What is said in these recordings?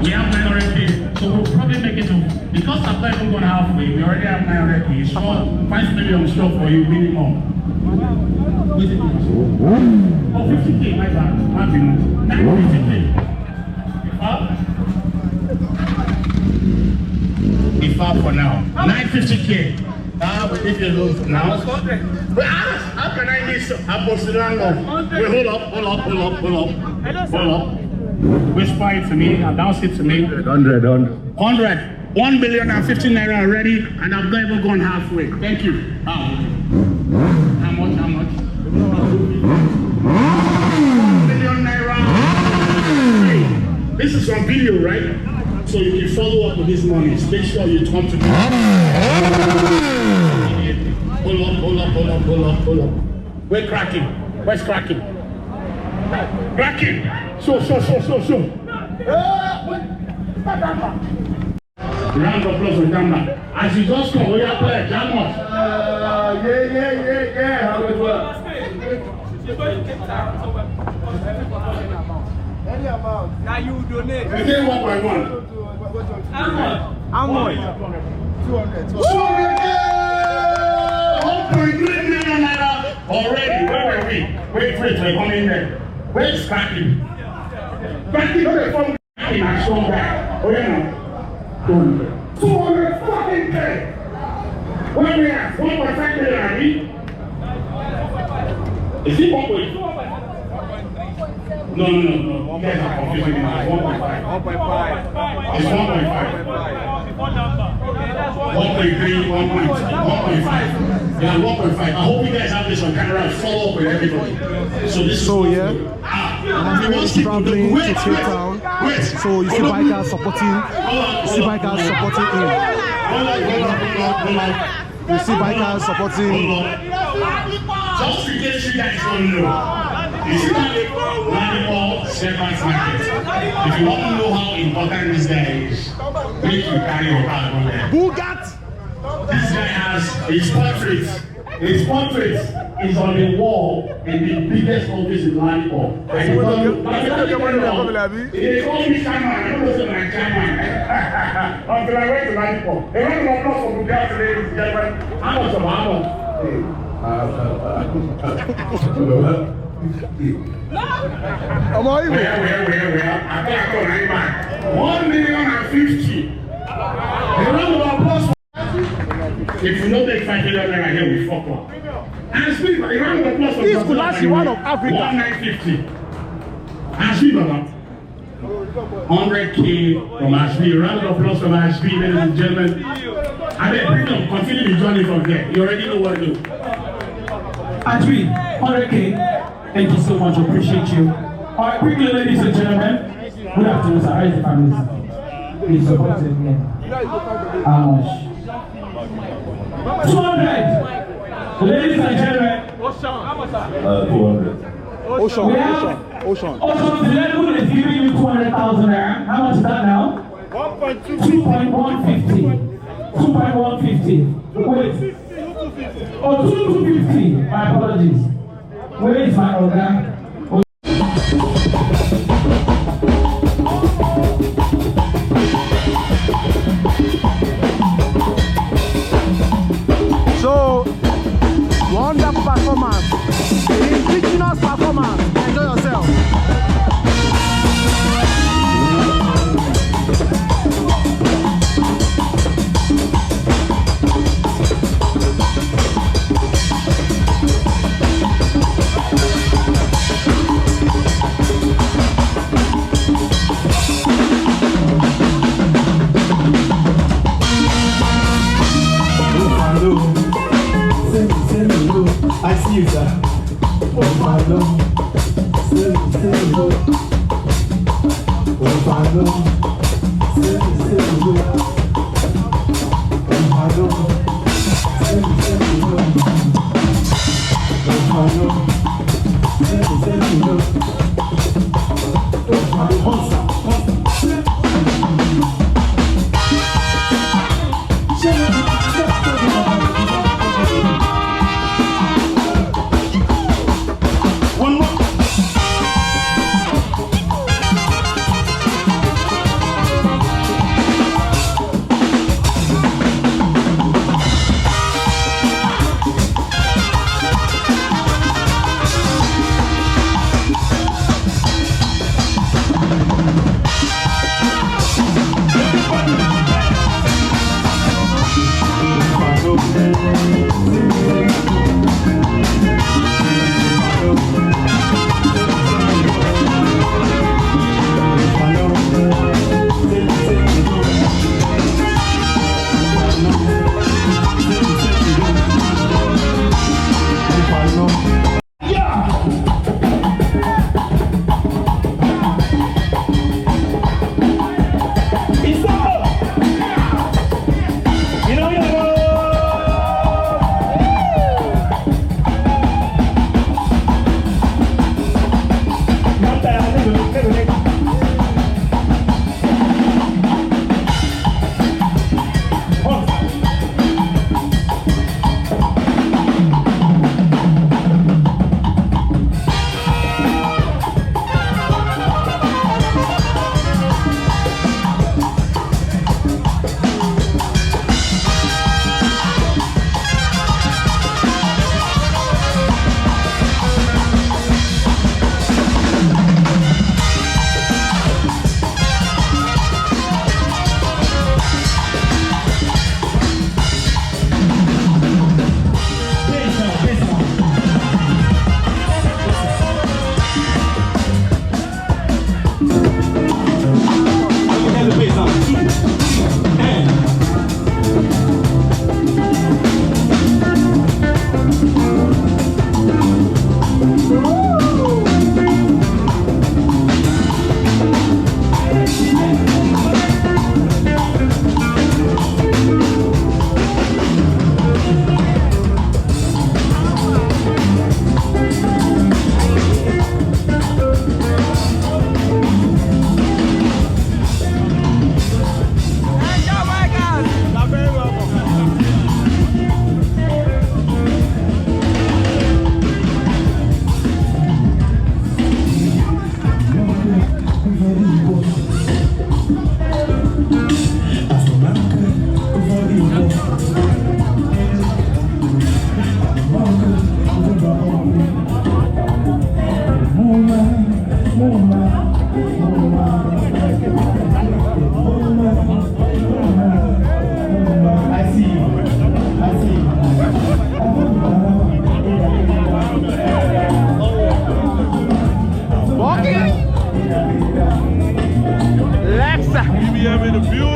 We have 900K, so we'll probably make it to, because I've not even gone halfway, we already have 900K. So 5 million sure for you, minimum. Oh, 50K, my bad. 950K. If up for now. 950K. We'll leave you alone for now. But how can I miss Apostle Landlord? Wait, hold up. Whisper it to me, announce it to me. 100. 1,050,000,000 naira already, and I've not even gone halfway. Thank you. How much? 1 million naira. This is on video, right? So you can follow up with these monies. Make sure you come to me. Hold up. We're cracking. Where's cracking? Cracking. Show. Round of applause for Damba. As you just come, we are playing. How much? Yeah. How it work? Any amount. Now you donate. You say 1.1. How much? 200. 1.3 million naira already. Where were we? Wait, we're coming there. Where's cracking? Cracking, no, they're from cracking and strong guy. Oh, yeah, no. 200 fucking K. Where we at? 1.5 million, I mean. Is it 1.2? No. You guys are confusing me now. It's 1.5. 1.5. It's 1.5. 1.3, 1.5. Yeah, 1.5. I hope you guys have this on camera and follow up with everybody. So this is Nigeria is traveling to Cape Town. So you see bikers supporting him. You see bikers supporting him. Just in case you guys don't know, you see that Ladyball Servants Market. If you want to know how important this guy is, make you carry your car on there. Bugatti! This guy has his portrait. His portrait is on the wall in the biggest office in Ladyball. And they call me Chairman. I don't know if I'm Chairman. Until I went to Ladyball. A round of applause for Bugatti, ladies and gentlemen. How much? Am I even? Where? I thought 1,050,000. A round of applause. If you know the 5 million naira here, we fuck up. And speak, a round of applause for this could last you one of Africa. 1,950. And speak, Baba. 100K from Ashby. A round of applause from Ashby, ladies and gentlemen. And then bring them, continue the journey from there. You already know what to do. Ashby, 100K. Thank you so much. Appreciate you. All right, quickly, ladies and gentlemen. Good afternoon, sir. How is the family? Please support it again. How much? 200. Ladies and gentlemen. 200. Ocean. Ocean level is giving you 200,000 naira. How much is that now? 2.150. 2.150. Wait. Oh, 250. My apologies. Where is my organ? So, wonderful performance. Indigenous performance. Enjoy yourself. I see you, sir. Oh, my love. Oh, my love. BBM in the building.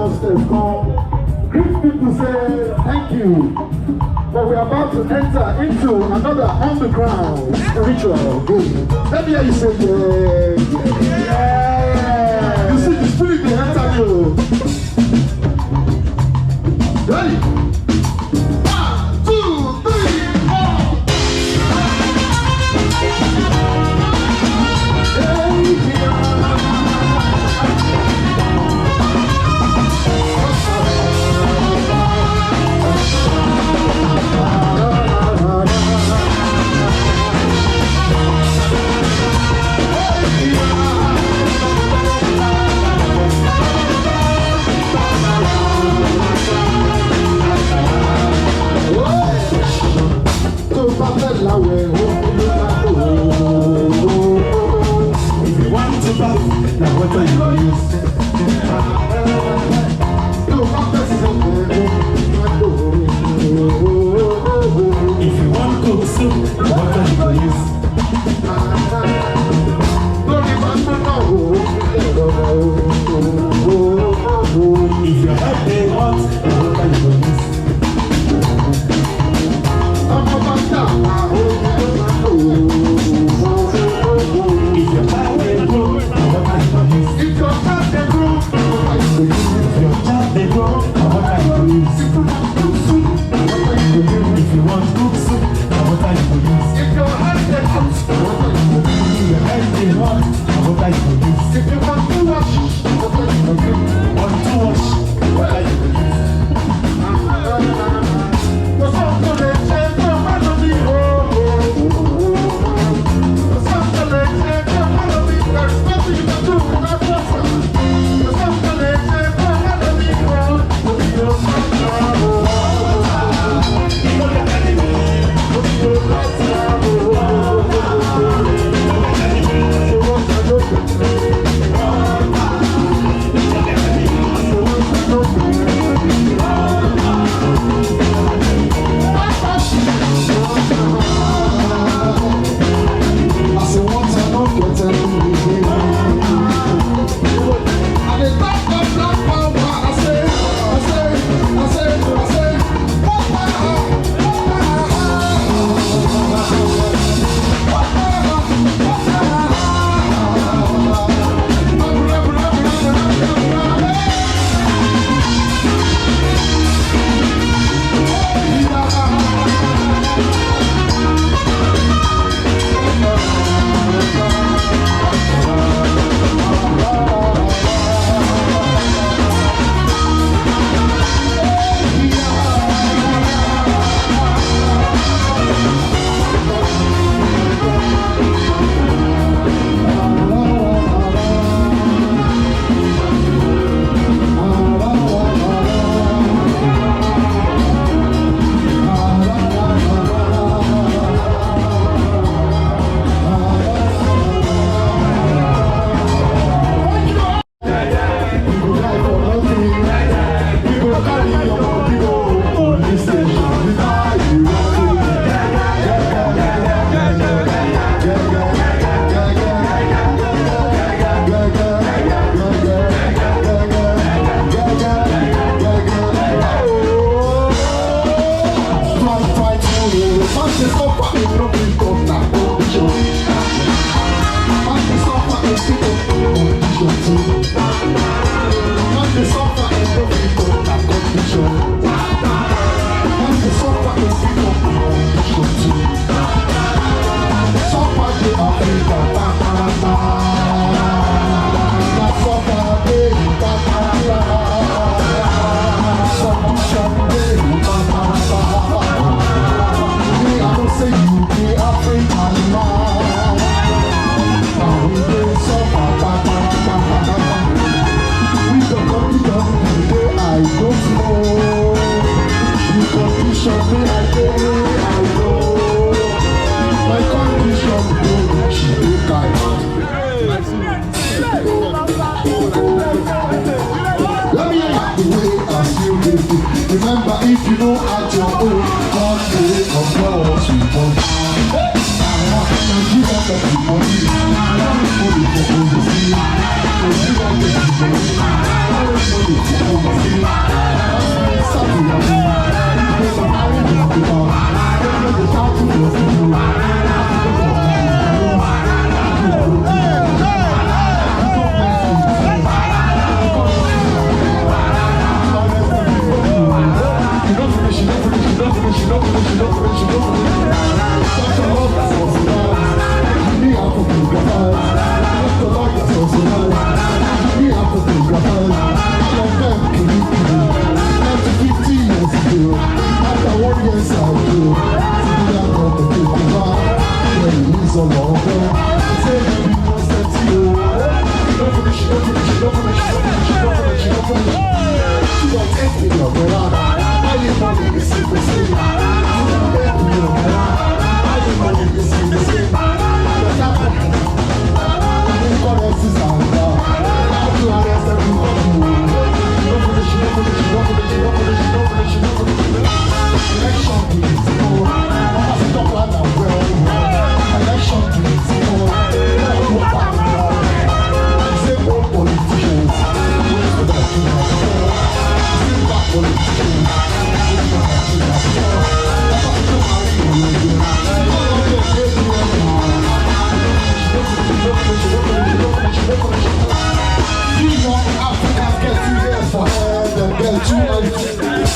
downstairs come. Greet people say thank you. But we're about to enter into another underground spiritual game. Let me hear you say yeah. You see the spirit they enter you. Ready? 1, 2, 3, 3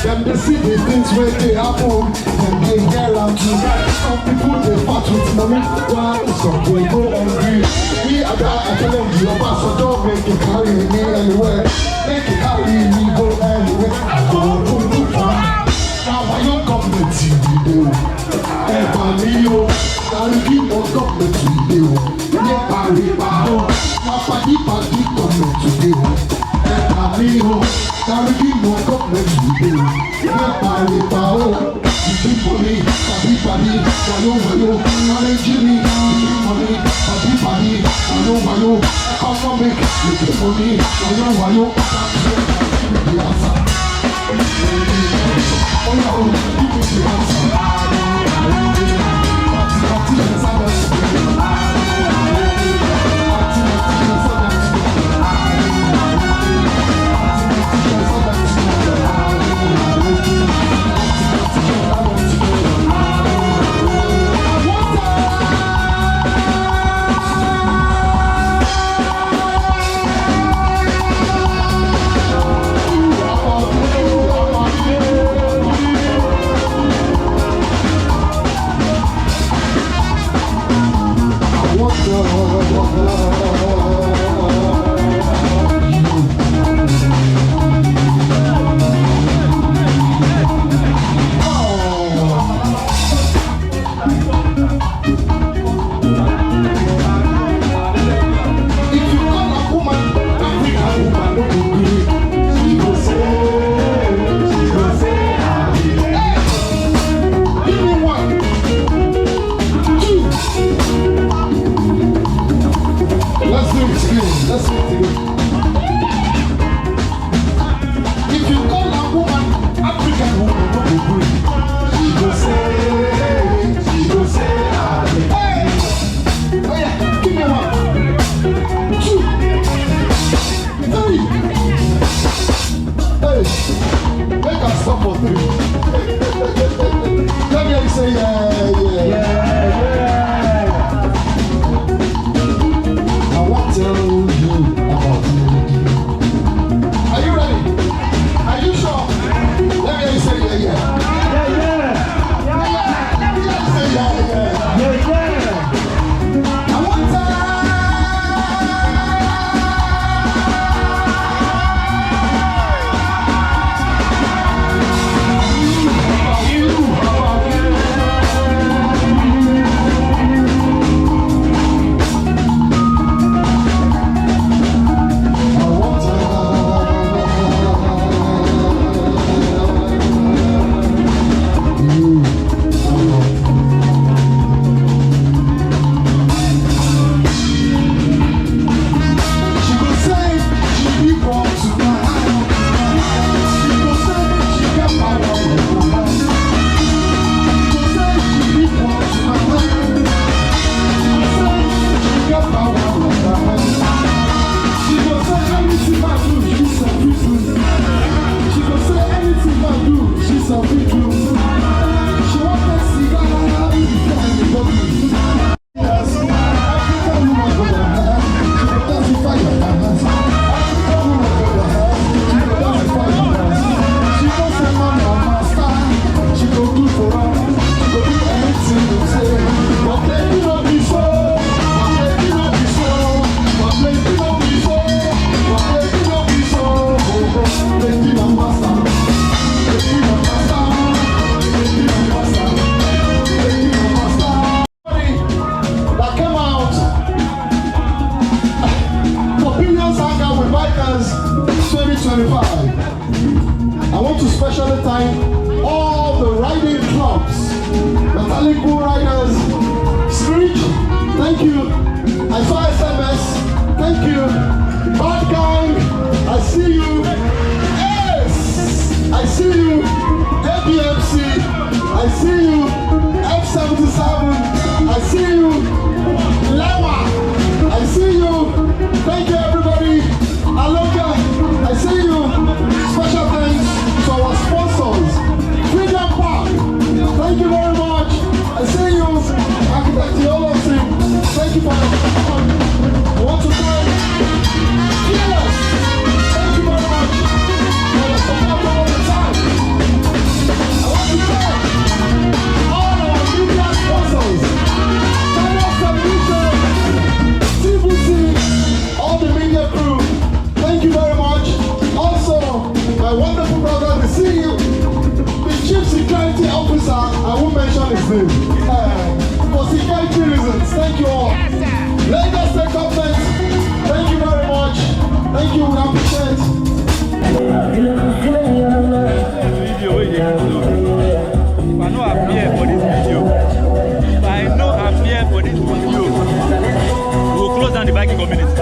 Them they see the things where they happen, then they yell out to some people they fight with money, while some they go hungry. Me, I tell them the so don't make it carry me anywhere. Make it carry me go anywhere. I go boom. Now I don't come to you, and me yo, now you keep on coming to you. Yeah, I now party coming to you. And me yo. Carry more government to do. Yeah, party power. You money, party. Wayo. Manage me. Money, party. Wayo. Economic. Money, wayo. The answer. Oh, give me the answer. Metallic Bull Riders. Screech, thank you. I saw SMS, thank you. Bad Gang, I see you. Yes, I see you. ABMC, I see you. F77, I see you. Lawa, I see you. Thank you, everybody. Aloka, I see you. Special thanks to our sponsors. Freedom Park, thank you very much. I see you. Architect Yolo team, thank you for the support. I want to thank Fearless, thank you very much for the support all the time. I want to thank all our media sponsors, Channel Television, TVC, all the media crew. Thank you very much. Also, my wonderful brother, the CEO, the Chief Security Officer, I won't mention his name. For security reasons, thank you all. Lagos State Government, thank you very much. Thank you, we appreciate. I know I'm here for this video. I know I'm here for this video. We'll close down the biking community.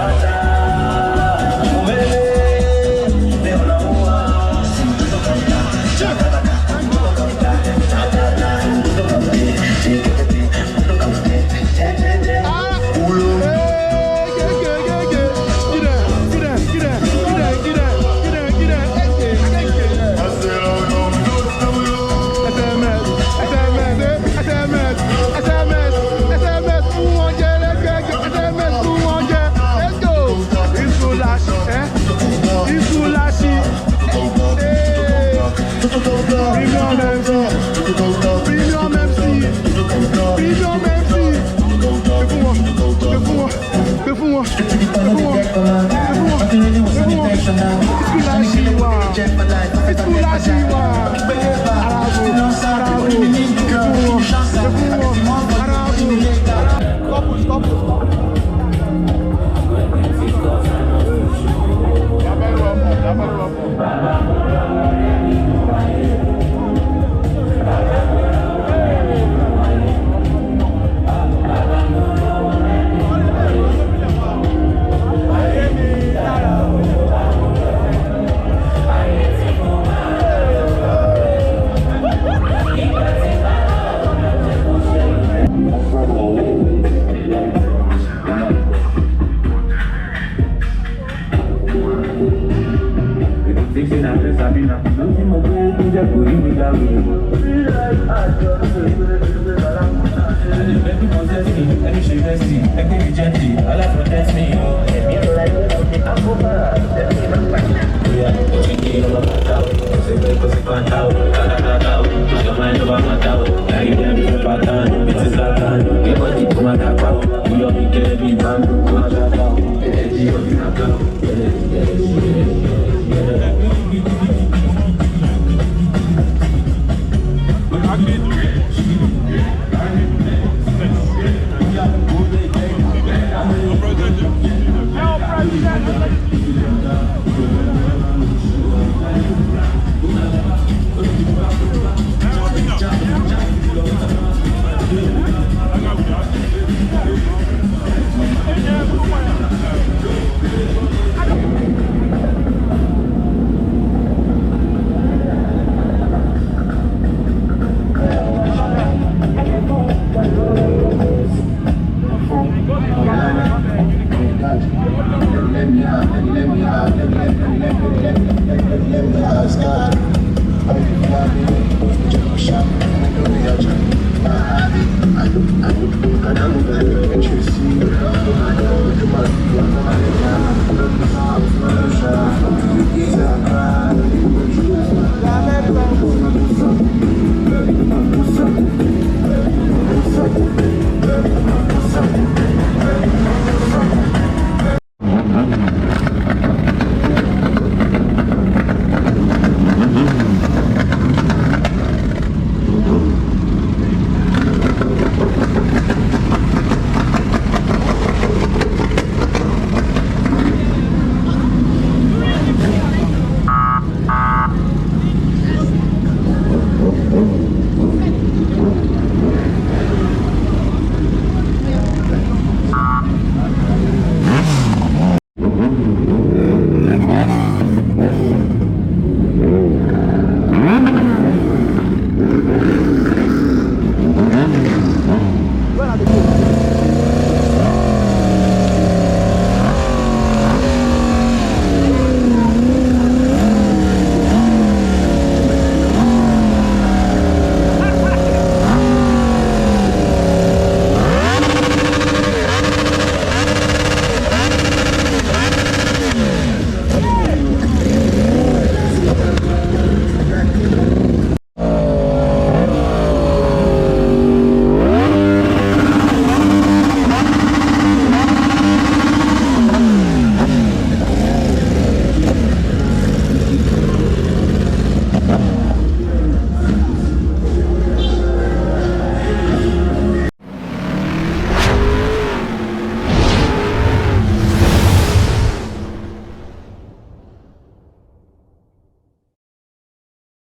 I